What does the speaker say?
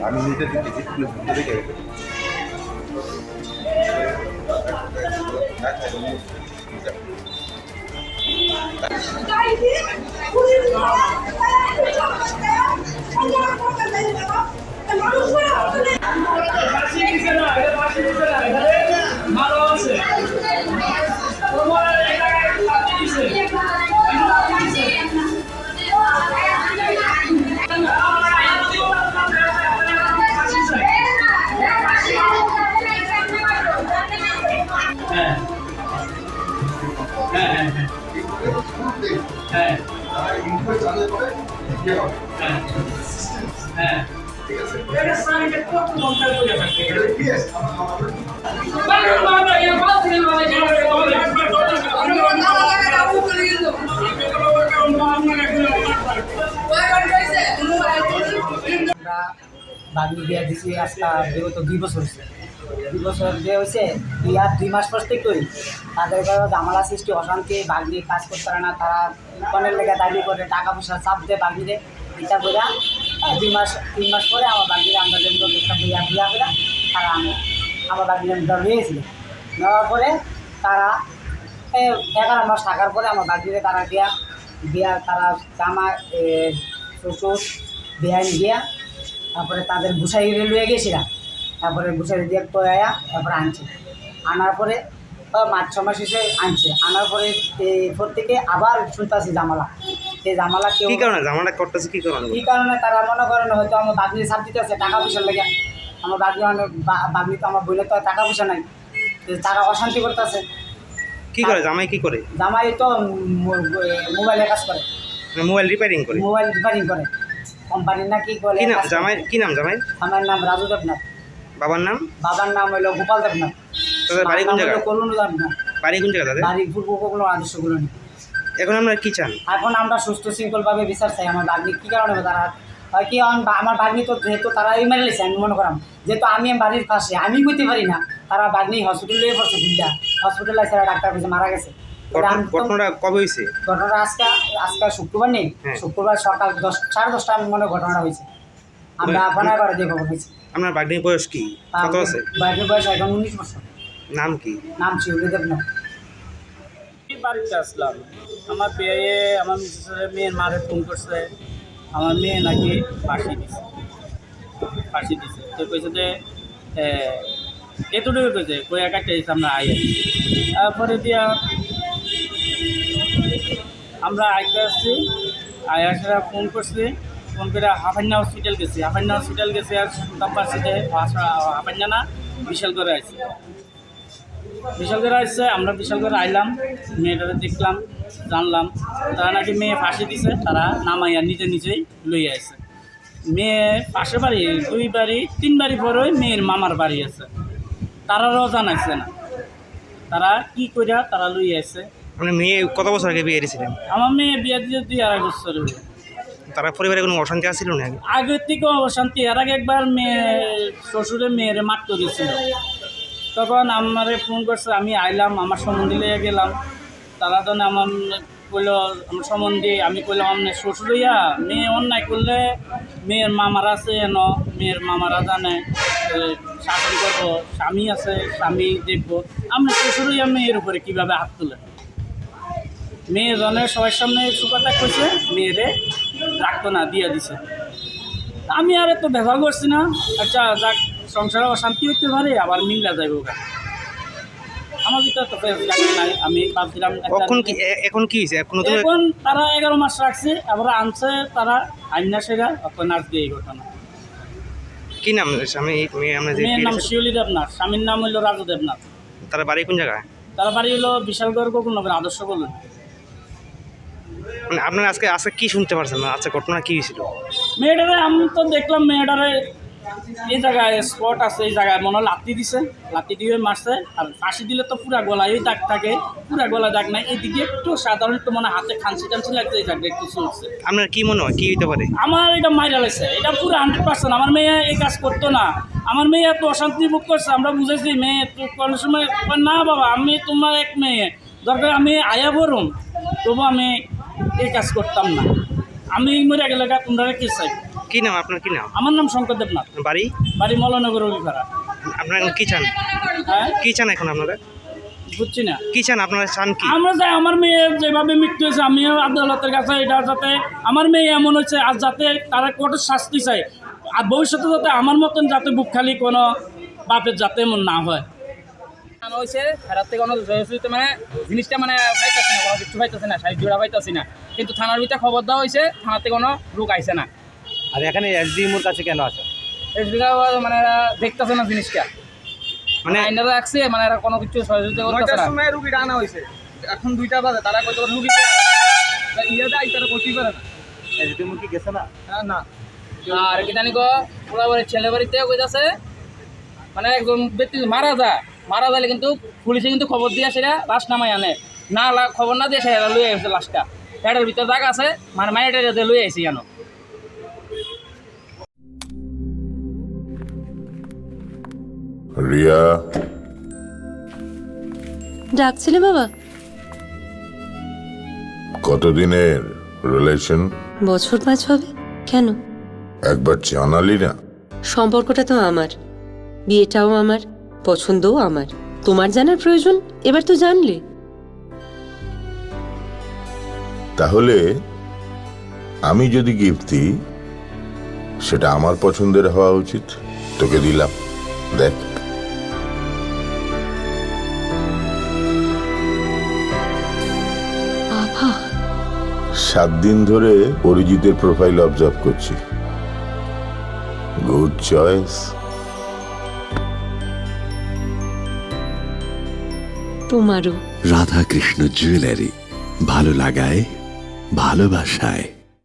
আমি নিজে দেখেছি দেখে বাগনি বিয়া দিছি আজকে বিগত 2 বছর হয়েছে। 2 বছর যে হয়েছে বিয়ার 2 মাস পর থেকেই তাদের ঘরে জামালা সৃষ্টি অশান্তি, বাগনি কাজ করতে পারে না, তারা কনের লেগে দাবি করে, টাকা পয়সা চাপ দেয় বাগনিরে। এটা করে 3 মাস পরে আমার বাগনিরে আমরা যেন একটা বিয়া করে তারা আমার বাগনিরে নিয়েছিল। নেওয়ার পরে তারা 11 মাস থাকার পরে আমার বাগনিরে তারা বিয়া তারা জামা শ্বশুর বিয়া গিয়া তারপরে তাদের গুছাইয়ে লুয়ে গেছিলাম। তারপরে গুছাই দিয়ে তো তারপরে আনছে, আনার পরে 5-6 মাস এসে আনছে, আনার পরে এরপর থেকে আবার শুনতেছি জামালা। সেই জামালা কেউ জামালা করতেছে কী কারণে তারা মনে করেন হয়তো আমার বাগনি সাপ দিতে আছে টাকা পয়সা লেগে। আমার বাগনি বাগনি তো আমার বইলে তো টাকা পয়সা নাই, তারা অশান্তি করতেছে। কি করে জামাই? কি করে জামাই? তো মোবাইলে কাজ করে, মোবাইল রিপেয়ারিং করে কোম্পানির না কি বলে। জামাই কি নাম? জামাই আমার নাম রাজু দেবনাথ। বাবার নাম? বাবার নাম হলো গোপাল দেবনাথ। তাদের বাড়ি কোন জায়গায়? করুণ দেবনাথ। বাড়ি কোন জায়গা তাদের? বাড়ি পূর্ব কোনো আদর্শগুলো নেই। এখন আমরা কি চান? এখন আমরা সুস্থ শৃঙ্খলভাবে বিচার চাই। আমার বাগনি কী কারণে তারা কি আমার বাগনি তো যেহেতু তারা এই মেরে লেছে, আমি মনে করাম যেহেতু আমি বাড়ির পাশে আমি করতে পারি না, তারা বাগনি হসপিটালে পড়ছে, বুঝলা হসপিটালে আছে, ডাক্তার কাছে মারা গেছে। ঘটনাটা কবে হয়েছে? ঘটনাটা আজকে শুক্রবার নেই, শুক্রবার সকাল 10-10:30 আমি মনে ঘটনাটা হয়েছে। আমরা আপনার ঘরে দিয়ে খবর হয়েছে। আপনার বাগনির বয়স কি? কত আছে? বাগনির বয়স এখন 19 বছর। নাম কি? নাম শিউলি দেবনাথ। বাড়িতে আসলাম, আমার আমার মেয়ের মারে ফোন করছে, আমার মেয়ে নাকি ফাঁসি দিছে। তো কইছে যে এতটুকু কইছে, কই একটা দিচ্ছে আমরা আই। তারপরে দিয়া আমরা আইতে আসছি, আয়াসরা ফোন করছি, ফোন করে হাফান্না হসপিটাল গেছি আর শুনতাম পারছি যে হাফান্না না বিশালগড়ে আসছে। আমরা বিশালগড়ে আইলাম, মেয়েটাকে দেখলাম, জানলাম তারা নাকি মেয়ে ফাঁসি দিছে, তারা নামাইয়া নিজেই লইয়া আসছে। মেয়ে পাশের বাড়ি 2 বাড়ি 3 বাড়ি পরেই মেয়ের মামার বাড়ি আছে, তারাও জানাইছে না তারা কি কইরা তারা লইয়া আসছে। মানে মেয়ে কত বছর আগে বিয়ে দিয়েছিলেন? আমার মেয়ে বিয়ে দিয়ে 2-2.5 বছর হলো। তারা পরিবারে কোনো অশান্তি আসছিল না? আগের থেকে অশান্তি। এর আগে একবার শ্বশুরে মেয়েরে মারতে দিয়েছিল, তখন আমারে ফোন করছে, আমি আইলাম, আমার সম্বন্ধে লেগে গেলাম। তারা তো আমার কইল আমার সম্বন্ধে, আমি কইলাম আপনার শ্বশুর হইয়া মেয়ে অন্যায় করলে মেয়ের মামারা আছে, মেয়ের মামারা জানে শাসন করবো, স্বামী আছে, স্বামী দেখবো, আমরা শ্বশুর হইয়া মেয়ের উপরে কীভাবে হাত তুলে। মেয়ে জনের সবার সামনে সুপারটা করছে, মেয়েরে রাখতো না, দিয়ে দিছে। আমি আর এত ব্যবহার করছি না, আচ্ছা যাক, সংসারে অশান্তি হইতে পারে, আবার মিল্লা যাইব। আমার ভিতরে তো নাই, আমি ভাবছিলাম এখন কি হয়েছে? এখন তারা 11 মাস রাখছে, আবার আনছে তারা আইনা সেরা, এখন আজকে এই ঘটনা। কি নাম স্বামী? মেয়ের নাম শিউলি দেবনাথ, স্বামীর নাম হইল রাজু দেবনাথ। তারা বাড়ি কোন জায়গায়? তারা বাড়ি হলো বিশালগড় গোকুলনগর আদর্শ বলুন। মানে আপনারা আজকে কি শুনতে পারছেন না? আচ্ছা, ঘটনা কি হয়েছিল? মেয়েটারে আমি তো দেখলাম, মেয়েটারে এই জায়গায় স্পট আছে, এই জায়গায় মনে হয় লাত্তি দিছে, লাত্তি দিয়ে মারছে। আর ফাঁসি দিলে তো পুরা গলায় দাগ থাকে, পুরা গলা দাগ নাই, এইদিকে একটু সাধারণত মনে হাতে খানসি টানসি লাগছে, এই জায়গাটা একটু চলছে। আপনার কি মনে হয় কি হতে পারে? আমার এটা মাইরা লাগছে, এটা পুরো 100%। আমার মেয়ে এই কাজ করতো না, আমার মেয়ে এত অশান্তি ভোগ করছে, আমরা বুঝেছি মেয়ে তো কোনো সময় কয়, না বাবা আমি তোমার এক মেয়ে, দরকার আমি আয়া বরুম, তবু আমি এই কাজ করতাম না। আমি মরে গেলে তোমরা কি চাই? কি নাম আপনার, কি নাম? আমার নাম শঙ্কর দেবনাথ, বাড়ি? বাড়ি মলনগর অলিপাড়া। আপনারা কি চান? হ্যাঁ, কি চান এখন আপনারা? বুঝছি না কি চান আপনারা, চান কি? আমরা চাই আমার মেয়ে যেভাবে মৃত্যু হয়েছে, আমিও আদালতের কাছে এটা যাতে আমার মেয়ে এমন হয়েছে আর যাতে তারা কঠোর শাস্তি চাই, আর ভবিষ্যতে যাতে আমার মতন যাতে বুক খালি কোনো বাপের যাতে এমন না হয়। হয়েছে রাত থেকে মানে জিনিসটা মানে পাইতেছে না, কোনো কিছু পাইতেছে না, শাড়ি জোড়া পাইতেছি না, কিন্তু থানার ভিতরে খবর দেওয়া হয়েছে, থানাতে কোনো লোক আইছে না। আর এখানে এসডিএমওর কাছে কেন আছে? মানে এরা দেখতেছে না জিনিসটা, মানে আইনারা রাখছে, মানে এরা কোনো কিছু সহযোগিতা করতেছে না। সময় রুগীটা আনা হয়েছে, এখন 2টা বাজে, তারা কত রুগী ইয়েতে আইতারা করতেই পারে না। এসডিএমও কি গেছে না? না আর কি জানি ওরা ছেলে বাড়িতে কইতাছে মানে একজন ব্যক্তি মারা যালে কিন্তু পুলিশে কিন্তু খবর দিয়ে সেটা লাশ নামাই আনে না, খবর না দিয়ে সেটা লুয়ে আসছে লাশটা, এটার ভিতরে দাগ আছে, মানে মায়ের লুয়ে আসি কেন। রিয়া, ডাকছিলে বাবা? কতদিনের রিলেশন? বছর 5 হবে। কেন? একবার জানালি না? সম্পর্কটা তো আমার, বিয়েটাও আমার, পছন্দও আমার। তোমার জানার প্রয়োজন এবার তো জানলে। তাহলে আমি যদি গিফট দিই সেটা আমার পছন্দের হওয়া উচিত। তোকে দিলাম, দেখ। বাবা, 7 দিন ধরে অরিজিতের প্রোফাইল অবজার্ভ করছি। Good choice. তোমারও। রাধাকৃষ্ণ জুয়েলারি, ভালো লাগায় ভালোবাসায়।